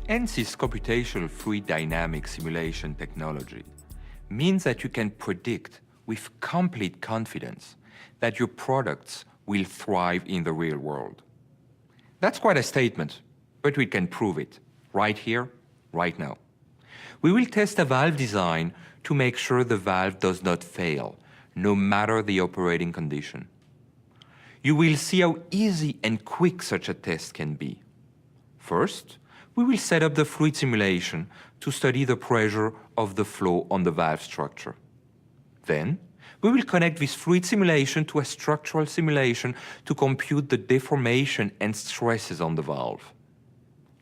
ANSYS computational fluid dynamic simulation technology means that you can predict with complete confidence that your products will thrive in the real world. That's quite a statement, but we can prove it right here, right now. We will test a valve design to make sure the valve does not fail, no matter the operating condition. You will see how easy and quick such a test can be. First, we will set up the fluid simulation to study the pressure of the flow on the valve structure. Then, we will connect this fluid simulation to a structural simulation to compute the deformation and stresses on the valve.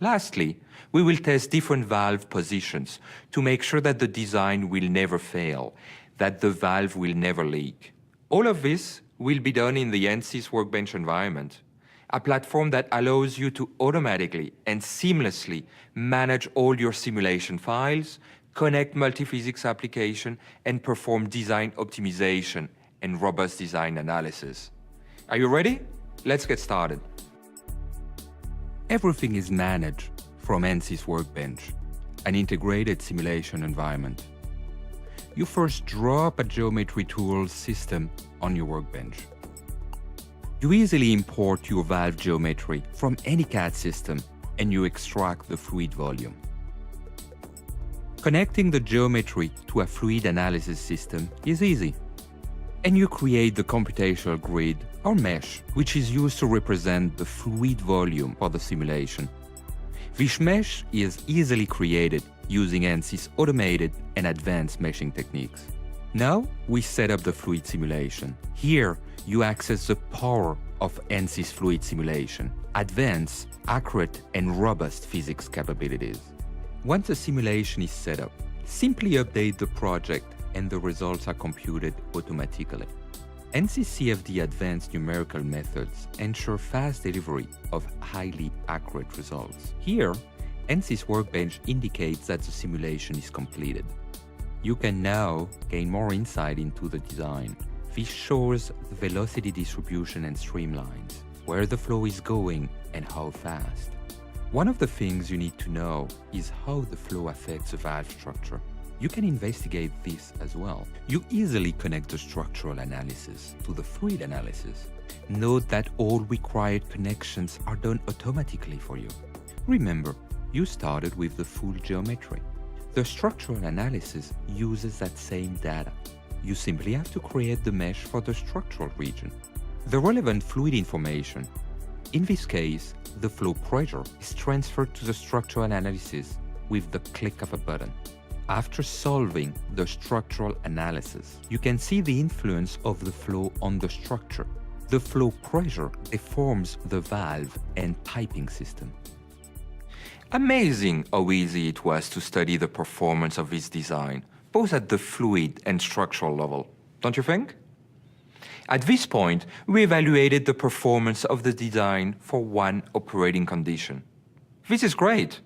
Lastly, we will test different valve positions to make sure that the design will never fail, that the valve will never leak. All of this will be done in the ANSYS Workbench environment, a platform that allows you to automatically and seamlessly manage all your simulation files, connect multiphysics application, and perform design optimization and robust design analysis. Are you ready? Let's get started. Everything is managed from ANSYS Workbench, an integrated simulation environment. You first draw up a geometry tools system on your workbench. You easily import your valve geometry from any CAD system and you extract the fluid volume. Connecting the geometry to a fluid analysis system is easy. And you create the computational grid or mesh, which is used to represent the fluid volume for the simulation. This mesh is easily created using ANSYS automated and advanced meshing techniques. Now we set up the fluid simulation. Here you access the power of ANSYS fluid simulation, advanced, accurate, and robust physics capabilities. Once the simulation is set up, simply update the project and the results are computed automatically. ANSYS CFD advanced numerical methods ensure fast delivery of highly accurate results. Here, ANSYS Workbench indicates that the simulation is completed. You can now gain more insight into the design. This shows the velocity distribution and streamlines, where the flow is going and how fast. One of the things you need to know is how the flow affects the valve structure. You can investigate this as well. You easily connect the structural analysis to the fluid analysis. Note that all required connections are done automatically for you. Remember, you started with the full geometry. The structural analysis uses that same data. You simply have to create the mesh for the structural region. The relevant fluid information, in this case, the flow pressure, is transferred to the structural analysis with the click of a button. After solving the structural analysis, you can see the influence of the flow on the structure. The flow pressure deforms the valve and piping system. Amazing how easy it was to study the performance of this design, both at the fluid and structural level, don't you think? At this point, we evaluated the performance of the design for one operating condition. This is great,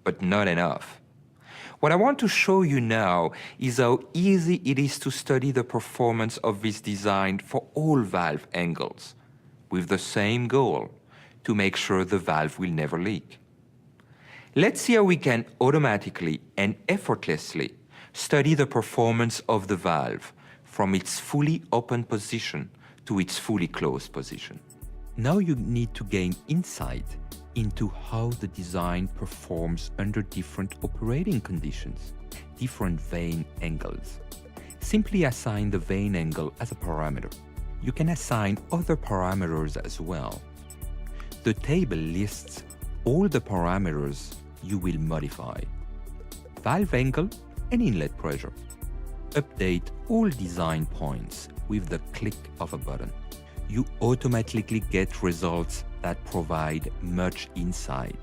but not enough. What I want to show you now is how easy it is to study the performance of this design for all valve angles, with the same goal, to make sure the valve will never leak. Let's see how we can automatically and effortlessly study the performance of the valve from its fully open position to its fully closed position. Now you need to gain insight into how the design performs under different operating conditions, different vane angles. Simply assign the vane angle as a parameter. You can assign other parameters as well. The table lists all the parameters you will modify: valve angle and inlet pressure. Update all design points with the click of a button. You automatically get results that provide much insight.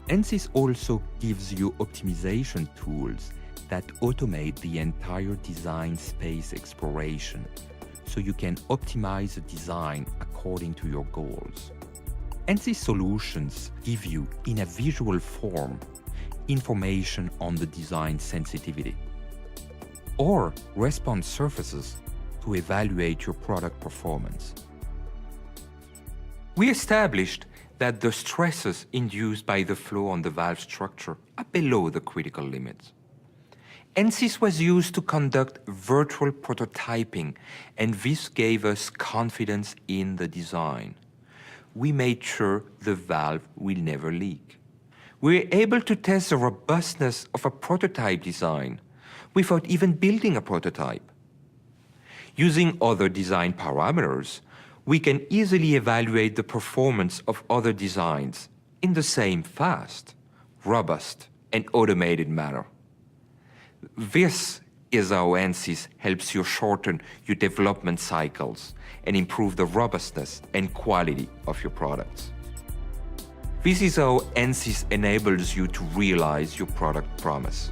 ANSYS also gives you optimization tools that automate the entire design space exploration, so you can optimize the design according to your goals. ANSYS solutions give you, in a visual form, information on the design sensitivity, or response surfaces to evaluate your product performance. We established that the stresses induced by the flow on the valve structure are below the critical limits. ANSYS was used to conduct virtual prototyping, and this gave us confidence in the design. We made sure the valve will never leak. We were able to test the robustness of a prototype design without even building a prototype. Using other design parameters, we can easily evaluate the performance of other designs in the same fast, robust, and automated manner. This is how ANSYS helps you shorten your development cycles and improve the robustness and quality of your products. This is how ANSYS enables you to realize your product promise.